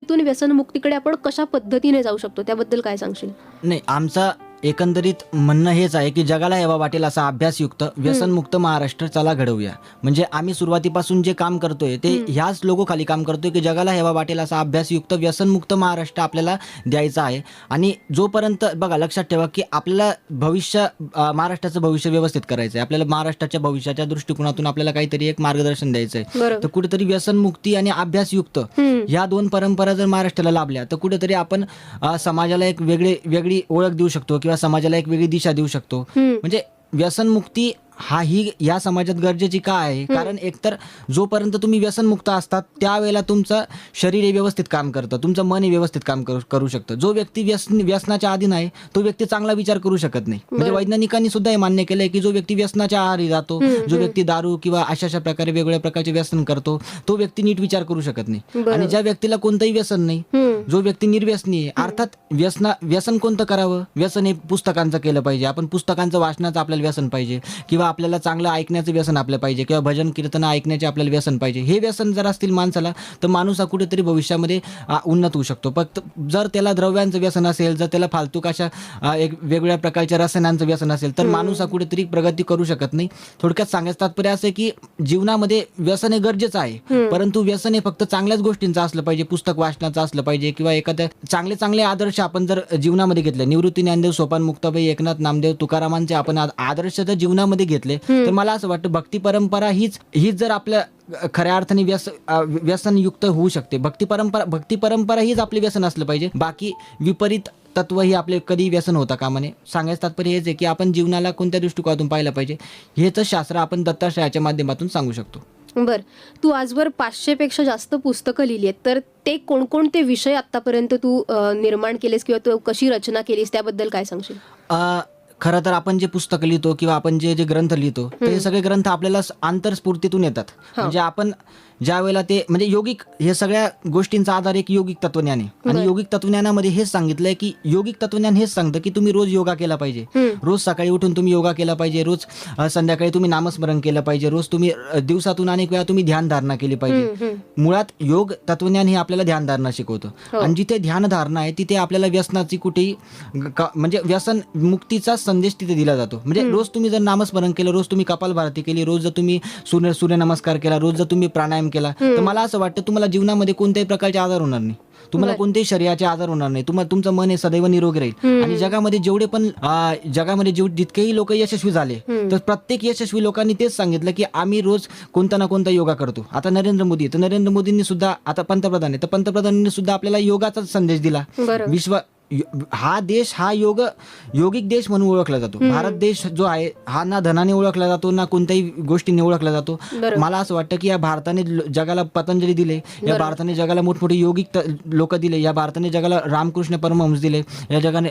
इथून व्यसनमुक्तीकडे आपण कशा पद्धतीने जाऊ शकतो त्याबद्दल काय सांगशील? नाही, आमचा एकंदरीत म्हणणं हेच आहे की जगाला हेवा वाटेल असा अभ्यासयुक्त व्यसनमुक्त महाराष्ट्र चला घडवूया. म्हणजे आम्ही सुरुवातीपासून जे काम करतोय ते ह्याच लोगो खाली काम करतोय की जगाला हेवा वाटेल असा अभ्यासयुक्त व्यसनमुक्त महाराष्ट्र आपल्याला द्यायचा आहे. आणि जोपर्यंत बघा, लक्षात ठेवा की आपल्याला महाराष्ट्राचं भविष्य व्यवस्थित करायचं आहे. आपल्याला महाराष्ट्राच्या भविष्याच्या दृष्टिकोनातून आपल्याला काहीतरी एक मार्गदर्शन द्यायचं आहे. तर बरोबर. कुठेतरी व्यसनमुक्ती आणि अभ्यासयुक्त ह्या दोन परंपरा जर महाराष्ट्राला लाभल्या तर कुठेतरी आपण समाजाला एक वेगळी ओळख देऊ शकतो किंवा समाजाला एक वेगळी दिशा देऊ शकतो. म्हणजे व्यसनमुक्ती ही या समाजात गरजेची का आहे? कारण एकतर जोपर्यंत तुम्ही व्यसनमुक्त असतात त्यावेळेला तुमचं शरीर हे व्यवस्थित काम करतं, तुमचं मन हे व्यवस्थित काम करू शकतं. जो व्यक्ती व्यसनाच्या आधीन आहे तो व्यक्ती चांगला विचार करू शकत नाही. म्हणजे वैज्ञानिकांनी सुद्धा हे मान्य केलंय की जो व्यक्ती व्यसनाच्या आहारी जातो, जो व्यक्ती दारू किंवा अशा प्रकारे वेगवेगळ्या प्रकारचे व्यसन करतो, तो व्यक्ती नीट विचार करू शकत नाही. आणि ज्या व्यक्तीला कोणतंही व्यसन नाही, जो व्यक्ती निर्व्यसनी आहे, अर्थात व्यसन कोणतं करावं? व्यसन हे पुस्तकांचं केलं पाहिजे. आपण पुस्तकांचं वाचनाचं आपल्याला व्यसन पाहिजे किंवा आपल्याला चांगलं ऐकण्याचं व्यसन आपलं पाहिजे किंवा भजन कीर्तन ऐकण्याचे आपल्याला व्यसन पाहिजे. हे व्यसन जर असतील माणसाला तर माणूस हा कुठेतरी भविष्यामध्ये उन्नत होऊ शकतो. फक्त जर त्याला द्रव्यांचं व्यसन असेल, जर त्याला फालतूक अशा एक वेगवेगळ्या प्रकारच्या रसायनांचं व्यसन असेल तर माणूस हा कुठेतरी प्रगती करू शकत नाही. थोडक्यात सांगायचं तात्पर्य असं आहे की जीवनामध्ये व्यसन हे गरजेचं आहे, परंतु व्यसन हे फक्त चांगल्याच गोष्टींचं असलं पाहिजे, पुस्तक वाचनाचं असलं पाहिजे किंवा एखाद्या चांगले आदर्श आपण जर जीवनामध्ये घेतले, निवृत्ती ज्ञानदेव, सोपान मुक्ताबाई, एकनाथ नामदेव, तुकारामांचे आपण आदर्श जर जीवनामध्ये घेतले तर मला असं वाटतं भक्ती परंपरा हीच जर आपल्या खऱ्या अर्थाने व्यसनयुक्त होऊ शकते. भक्ती परंपरा हीच आपले व्यसन असलं पाहिजे. बाकी विपरीत तत्व ही आपले कधी व्यसन होता कामा नये. सांगायचं तात्पर्य हेच आहे की आपण जीवनाला कोणत्या दृष्टिकोनातून पाहिलं पाहिजे, हेच शास्त्र आपण दत्ताश्रयाच्या माध्यमातून सांगू शकतो. बर, तू आजवर 500 पेक्षा जास्त पुस्तकं लिहिली आहेत, तर ते कोणकोणते विषय आतापर्यंत तू निर्माण केलेस किंवा तू कशी रचना केलीस त्याबद्दल काय सांगशील? खरं तर आपण जे पुस्तकं लिहितो किंवा आपण जे ग्रंथ लिहितो तर हे सगळे ग्रंथ आपल्याला आंतरस्फूर्तीतून येतात. म्हणजे आपण ज्या वेळेला ते म्हणजे योगिक, हे सगळ्या गोष्टींचा आधार एक योगिक तत्वज्ञान आहे. आणि योगिक तत्वज्ञानामध्ये हेच सांगितलंय की योगिक तत्वज्ञान हेच सांगतं की तुम्ही रोज योगा केला पाहिजे, रोज सकाळी उठून तुम्ही योगा केला पाहिजे, रोज संध्याकाळी तुम्ही नामस्मरण केलं पाहिजे, रोज तुम्ही दिवसातून अनेक वेळा तुम्ही ध्यानधारणा केली पाहिजे. मुळात योग तत्वज्ञान हे आपल्याला ध्यानधारणा शिकवतं. आणि जिथे ध्यानधारणा आहे तिथे आपल्याला व्यसनाची कुठेही म्हणजे व्यसन मुक्तीचा संदेश तिथे दिला जातो. म्हणजे रोज तुम्ही जर नामस्मरण केलं, रोज तुम्ही कपालभाती केली, रोज जर तुम्ही सूर्यनमस्कार केला, रोज जर तुम्ही प्राणायाम केला तर मला असं वाटतं तुम्हाला जीवनामध्ये कोणत्याही प्रकारचे आजार होणार नाही, तुम्हाला कोणत्याही शरीराचे आजार होणार नाही, तुमचं मन हे सदैव निरोगी राहील. आणि जगामध्ये जितकेही लोक यशस्वी झाले तर प्रत्येक यशस्वी लोकांनी तेच सांगितलं की आम्ही रोज कोणता ना कोणता योगा करतो. आता नरेंद्र मोदींनी सुद्धा, आता पंतप्रधान आहे तर पंतप्रधानांनी सुद्धा आपल्याला योगाचा संदेश दिला. हा देश हा योगिक देश म्हणून ओळखला जातो. भारत देश जो आहे हा ना धनाने ओळखला जातो ना कोणत्याही गोष्टीने ओळखला जातो. मला असं वाटतं की या भारताने जगाला पतंजली दिले, या भारताने जगाला मोठमोठे योगिक लोक दिले, या भारताने जगाला रामकृष्ण परमहंस दिले,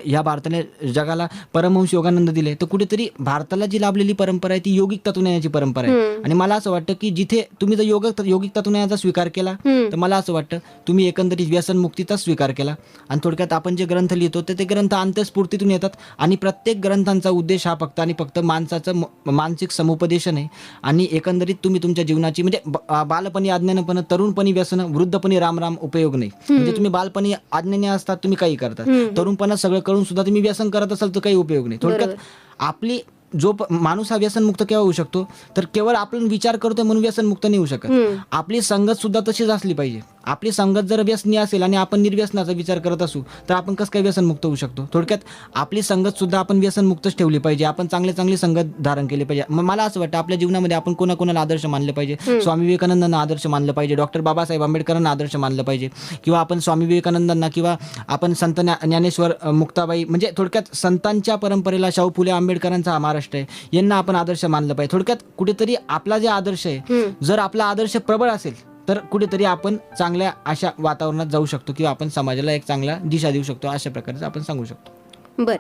या भारताने जगाला परमहंस योगानंद दिले. तर कुठेतरी भारताला जी लाभलेली परंपरा आहे ती योगिक तत्वज्ञानाची परंपरा आहे. आणि मला असं वाटतं की जिथे तुम्ही जर योगिक तत्वज्ञानाचा स्वीकार केला तर मला असं वाटतं तुम्ही एकंदरीत व्यसनमुक्तीचा स्वीकार केला. आणि थोडक्यात आपण जे ग्रंथ लिहितो ते ग्रंथ अंतस्फूर्तीतून येतात आणि प्रत्येक ग्रंथांचा उद्देश हा फक्त आणि फक्त माणसाचं मानसिक समुपदेशन आहे. आणि एकंदरीत तुम्ही तुमच्या जीवनाची म्हणजे बालपणी अज्ञानपण, तरुणपणी व्यसन, वृद्धपणी राम उपयोग नाही. म्हणजे तुम्ही बालपणी अज्ञानी असतात, तुम्ही काही करतात, तरुणपणात सगळं करून सुद्धा तुम्ही व्यसन करत असाल तर काही उपयोग नाही. थोडक्यात आपली माणूस हा व्यसनमुक्त केव्हा होऊ शकतो तर केवळ आपण विचार करतोय म्हणून व्यसनमुक्त नाही होऊ शकत. आपली संगत सुद्धा तशीच असली पाहिजे. आपली संगत जर व्यसनी असेल आणि आपण निर्व्यसनाचा विचार करत असू तर आपण कसं काय व्यसनमुक्त होऊ शकतो? थोडक्यात आपली संगत सुद्धा आपण व्यसनमुक्तच ठेवली पाहिजे. आपण चांगली संगत धारण केली पाहिजे. मला असं वाटतं आपल्या जीवनामध्ये आपण कोणाकोणाला आदर्श मानले पाहिजे. स्वामी विवेकानंदांना आदर्श मानलं पाहिजे, डॉक्टर बाबासाहेब आंबेडकरांना आदर्श मानलं पाहिजे, किंवा आपण स्वामी विवेकानंदांना किंवा आपण संत ज्ञानेश्वर, मुक्ताबाई, म्हणजे थोडक्यात संतांच्या परंपरेला, शाहू फुले आंबेडकरांचा हा महाराष्ट्र आहे, यांना आपण आदर्श मानलं पाहिजे. थोडक्यात कुठेतरी आपला जे आदर्श आहे, जर आपला आदर्श प्रबळ असेल तर कुठेतरी आपण चांगल्या अशा वातावरणात जाऊ शकतो किंवा आपण समाजाला एक चांगला दिशा देऊ शकतो, अशा प्रकारचं आपण सांगू शकतो. बर,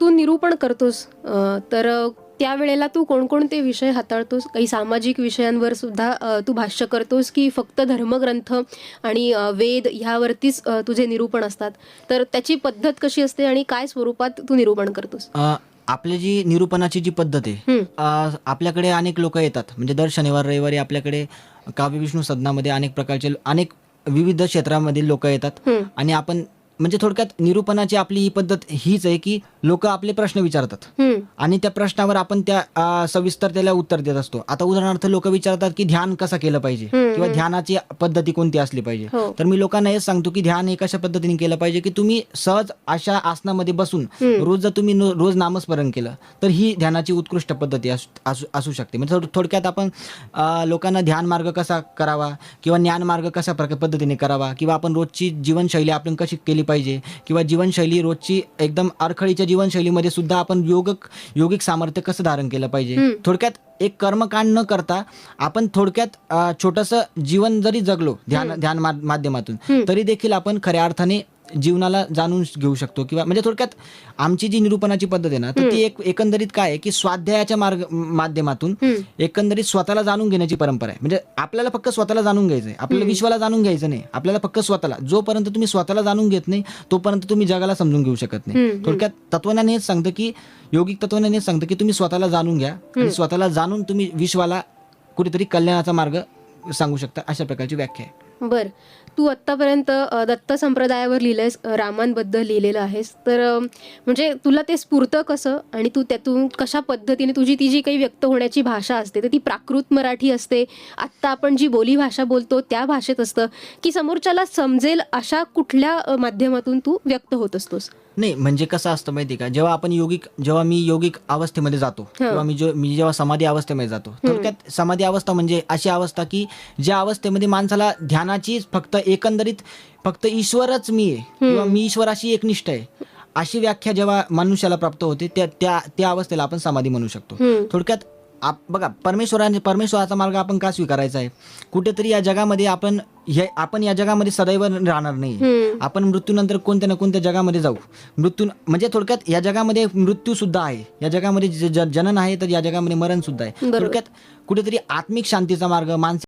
तू निरूपण करतोस तर त्यावेळेला तू कोणकोणते विषय हाताळतोस? काही सामाजिक विषयांवर सुद्धा तू भाष्य करतोस की फक्त धर्मग्रंथ आणि वेद ह्यावरतीच तुझे निरूपण असतात? तर त्याची पद्धत कशी असते आणि काय स्वरूपात तू निरूपण करतोस? आपली जी निरूपणाची जी पद्धत आहे, आपल्याकडे अनेक लोक येतात. म्हणजे दर शनिवार रविवारी आपल्याकडे काव्य विष्णू सदनामध्ये अनेक प्रकारचे विविध क्षेत्रामधील लोक येतात आणि आपण म्हणजे थोडक्यात निरूपणाची आपली ही पद्धत हीच आहे की लोक आपले प्रश्न विचारतात आणि त्या प्रश्नावर आपण त्या सविस्तर त्याला उत्तर देत असतो. आता उदाहरणार्थ लोक विचारतात की ध्यान कसं केलं पाहिजे किंवा ध्यानाची पद्धती कोणती असली पाहिजे. तर मी लोकांना हेच सांगतो की ध्यान हे कशा पद्धतीने केलं पाहिजे की तुम्ही सहज अशा आसनामध्ये बसून रोज जर तुम्ही रोज नामस्मरण केलं तर ही ध्यानाची उत्कृष्ट पद्धती असू शकते. म्हणजे थोडक्यात आपण लोकांना ध्यान मार्ग कसा करावा किंवा ज्ञान मार्ग कशा पद्धतीने करावा किंवा आपण रोजची जीवनशैली आपण कशी केली पाहिजे किंवा जीवनशैली रोजची एकदम अडखळीच्या जीवनशैलीमध्ये सुद्धा आपण योगिक सामर्थ्य कसं धारण केलं पाहिजे. थोडक्यात एक कर्मकांड न करता आपण थोडक्यात छोटंसं जीवन जरी जगलो ध्यान माध्यमातून तरी देखील आपण खऱ्या अर्थाने जीवनाला जाणून घेऊ शकतो. किंवा म्हणजे थोडक्यात आमची जी निरूपणाची पद्धत आहे ना तर ती एकंदरीत काय आहे की स्वाध्यायाच्या माध्यमातून एकंदरीत स्वतःला जाणून घेण्याची परंपरा आहे. म्हणजे आपल्याला फक्त स्वतःला जाणून घ्यायचं आहे, आपल्याला विश्वाला जाणून घ्यायचं नाही, आपल्याला फक्त स्वतःला. जोपर्यंत तुम्ही स्वतःला जाणून घेत नाही तोपर्यंत तुम्ही जगाला समजून घेऊ शकत नाही. थोडक्यात तत्वज्ञान हेच सांगतं की योगिक तत्वज्ञान हेच सांगतं की तुम्ही स्वतःला जाणून घ्या आणि स्वतःला जाणून तुम्ही विश्वाला कुठेतरी कल्याणाचा मार्ग सांगू शकता. अशा प्रकारची व्याख्या आहे. बर, तू आत्तापर्यंत दत्त संप्रदायावर लिहिलंयस, रामांबद्दल लिहिलेलं आहेस, तर म्हणजे तुला ते स्फुरतं कसं आणि तू त्यातून कशा पद्धतीने तुझी ती जी काही व्यक्त होण्याची भाषा असते तर ती प्राकृत मराठी असते, आत्ता आपण जी बोली भाषा बोलतो त्या भाषेत असतं की समोरच्याला समजेल अशा कुठल्या माध्यमातून तू व्यक्त होत असतोस? नाही म्हणजे कसं असतं माहिती का, जेव्हा मी योगिक अवस्थेमध्ये जातो किंवा मी जेव्हा समाधी अवस्थेमध्ये जातो, थोडक्यात समाधी अवस्था म्हणजे अशी अवस्था की ज्या अवस्थेमध्ये माणसाला ध्यानाची फक्त ईश्वरच मी आहे किंवा मी ईश्वराशी एकनिष्ठ आहे अशी व्याख्या जेव्हा मनुष्याला प्राप्त होते त्या अवस्थेला आपण समाधी म्हणू शकतो. थोडक्यात बघा परमेश्वराचा मार्ग आपण का स्वीकारायचा आहे. कुठेतरी या जगामध्ये आपण या जगामध्ये सदैव राहणार नाही. आपण मृत्यूनंतर कोणत्या ना कोणत्या जगामध्ये जाऊ. म्हणजे थोडक्यात या जगामध्ये मृत्यू सुद्धा आहे, या जगामध्ये जनन आहे तर या जगामध्ये मरण सुद्धा आहे. थोडक्यात कुठेतरी आत्मिक शांतीचा मार्ग, मानसिक